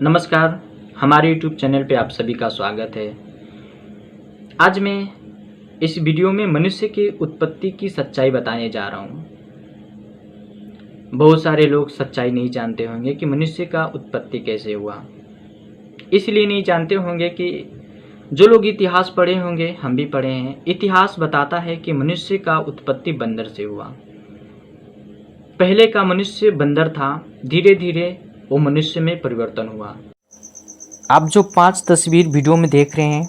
नमस्कार, हमारे YouTube channel पे आप सभी का स्वागत है। आज मैं इस वीडियो में मनुष्य की उत्पत्ति की सच्चाई बताने जा रहा हूँ। बहुत सारे लोग सच्चाई नहीं जानते होंगे कि मनुष्य का उत्पत्ति कैसे हुआ। इसलिए नहीं जानते होंगे कि जो लोग इतिहास पढ़े होंगे, हम भी पढ़े हैं, इतिहास बताता है कि मनुष्य का उत्पत्ति बंदर से हुआ। पहले का मनुष्य बंदर था, धीरे धीरे वो मनुष्य में परिवर्तन हुआ। आप जो 5 तस्वीर वीडियो में देख रहे हैं,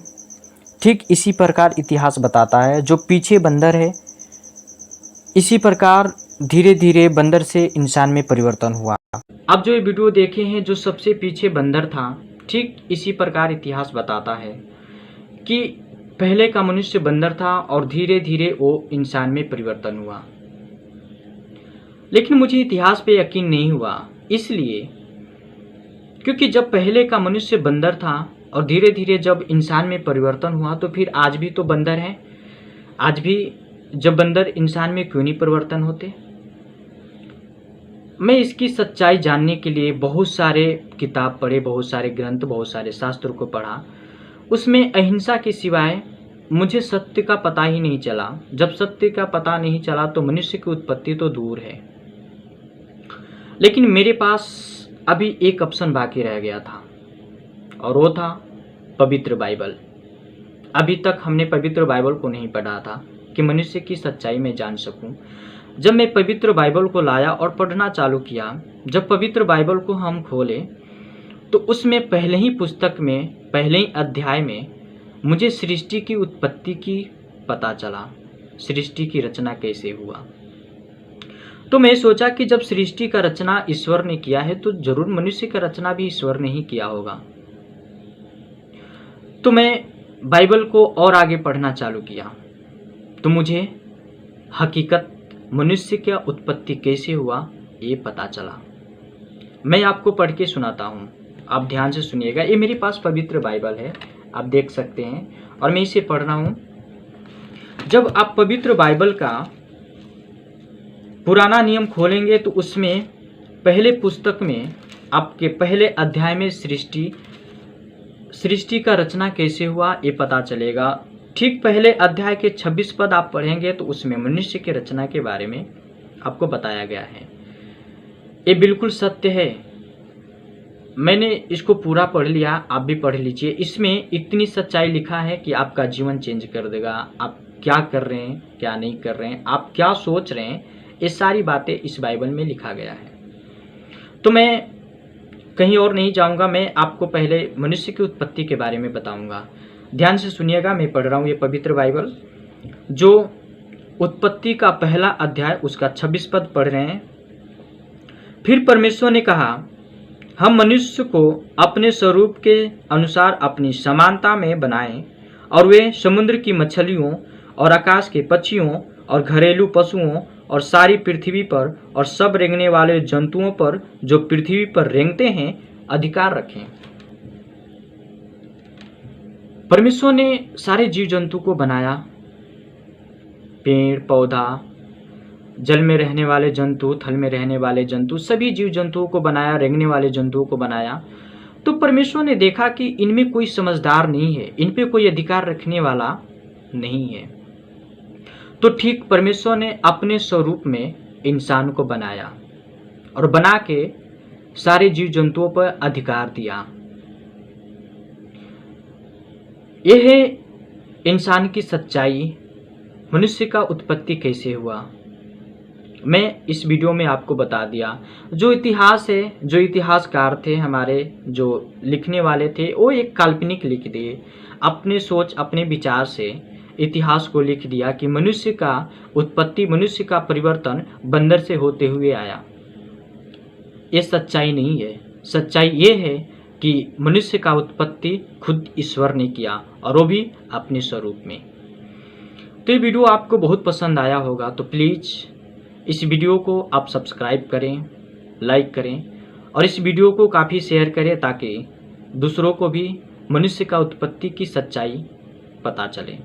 ठीक इसी प्रकार इतिहास बताता है। जो पीछे बंदर है, इसी प्रकार धीरे धीरे बंदर से इंसान में परिवर्तन हुआ। आप जो ये वीडियो देखे हैं, जो सबसे पीछे बंदर था, ठीक इसी प्रकार इतिहास बताता है कि पहले का मनुष्य बंदर था और धीरे धीरे वो इंसान में परिवर्तन हुआ। लेकिन मुझे इतिहास पे यकीन नहीं हुआ, इसलिए क्योंकि जब पहले का मनुष्य बंदर था और धीरे धीरे जब इंसान में परिवर्तन हुआ, तो फिर आज भी तो बंदर हैं। आज भी जब बंदर इंसान में क्यों नहीं परिवर्तन होते? मैं इसकी सच्चाई जानने के लिए बहुत सारे किताब पढ़े, बहुत सारे ग्रंथ, बहुत सारे शास्त्रों को पढ़ा। उसमें अहिंसा के सिवाय मुझे सत्य का पता ही नहीं चला। जब सत्य का पता नहीं चला तो मनुष्य की उत्पत्ति तो दूर है। लेकिन मेरे पास अभी एक ऑप्शन बाकी रह गया था, और वो था पवित्र बाइबल। अभी तक हमने पवित्र बाइबल को नहीं पढ़ा था कि मनुष्य की सच्चाई में जान सकूं। जब मैं पवित्र बाइबल को लाया और पढ़ना चालू किया, जब पवित्र बाइबल को हम खोले तो उसमें पहले ही पुस्तक में, पहले ही अध्याय में मुझे सृष्टि की उत्पत्ति की पता चला। सृष्टि की रचना कैसे हुआ। तो मैं सोचा कि जब सृष्टि का रचना ईश्वर ने किया है, तो जरूर मनुष्य का रचना भी ईश्वर ने ही किया होगा। तो मैं बाइबल को और आगे पढ़ना चालू किया, तो मुझे हकीकत मनुष्य का उत्पत्ति कैसे हुआ ये पता चला। मैं आपको पढ़ के सुनाता हूँ, आप ध्यान से सुनिएगा। ये मेरे पास पवित्र बाइबल है, आप देख सकते हैं, और मैं इसे पढ़ रहा हूँ। जब आप पवित्र बाइबल का पुराना नियम खोलेंगे तो उसमें पहले पुस्तक में आपके पहले अध्याय में सृष्टि का रचना कैसे हुआ ये पता चलेगा। ठीक पहले अध्याय के 26 पद आप पढ़ेंगे तो उसमें मनुष्य के रचना के बारे में आपको बताया गया है। ये बिल्कुल सत्य है। मैंने इसको पूरा पढ़ लिया, आप भी पढ़ लीजिए। इसमें इतनी सच्चाई लिखा है कि आपका जीवन चेंज कर देगा। आप क्या कर रहे हैं, क्या नहीं कर रहे हैं, आप क्या सोच रहे हैं, ये सारी बातें इस बाइबल में लिखा गया है। तो मैं कहीं और नहीं जाऊंगा, मैं आपको पहले मनुष्य की उत्पत्ति के बारे में बताऊंगा। ध्यान से सुनिएगा, मैं पढ़ रहा हूँ ये पवित्र बाइबल। जो उत्पत्ति का पहला अध्याय उसका 26 पद पढ़ रहे हैं। फिर परमेश्वर ने कहा, हम मनुष्य को अपने स्वरूप के अनुसार अपनी समानता में बनाएं, और वे समुद्र की मछलियों और आकाश के पक्षियों और घरेलू पशुओं और सारी पृथ्वी पर और सब रेंगने वाले जंतुओं पर जो पृथ्वी पर रेंगते हैं अधिकार रखें। परमेश्वर ने सारे जीव जंतु को बनाया, पेड़ पौधा, जल में रहने वाले जंतु, थल में रहने वाले जंतु, सभी जीव जंतुओं को बनाया, रेंगने वाले जंतुओं को बनाया। तो परमेश्वर ने देखा कि इनमें कोई समझदार नहीं है, इन पे कोई अधिकार रखने वाला नहीं है। तो ठीक परमेश्वर ने अपने स्वरूप में इंसान को बनाया और बना के सारे जीव जंतुओं पर अधिकार दिया। यह है इंसान की सच्चाई, मनुष्य का उत्पत्ति कैसे हुआ। मैं इस वीडियो में आपको बता दिया। जो इतिहास है, जो इतिहासकार थे हमारे, जो लिखने वाले थे, वो एक काल्पनिक लिख दिए, अपने सोच अपने विचार से इतिहास को लिख दिया कि मनुष्य का उत्पत्ति, मनुष्य का परिवर्तन बंदर से होते हुए आया। ये सच्चाई नहीं है। सच्चाई ये है कि मनुष्य का उत्पत्ति खुद ईश्वर ने किया, और वो भी अपने स्वरूप में। तो ये वीडियो आपको बहुत पसंद आया होगा, तो प्लीज़ इस वीडियो को आप सब्सक्राइब करें, लाइक करें, और इस वीडियो को काफ़ी शेयर करें ताकि दूसरों को भी मनुष्य का उत्पत्ति की सच्चाई पता चले।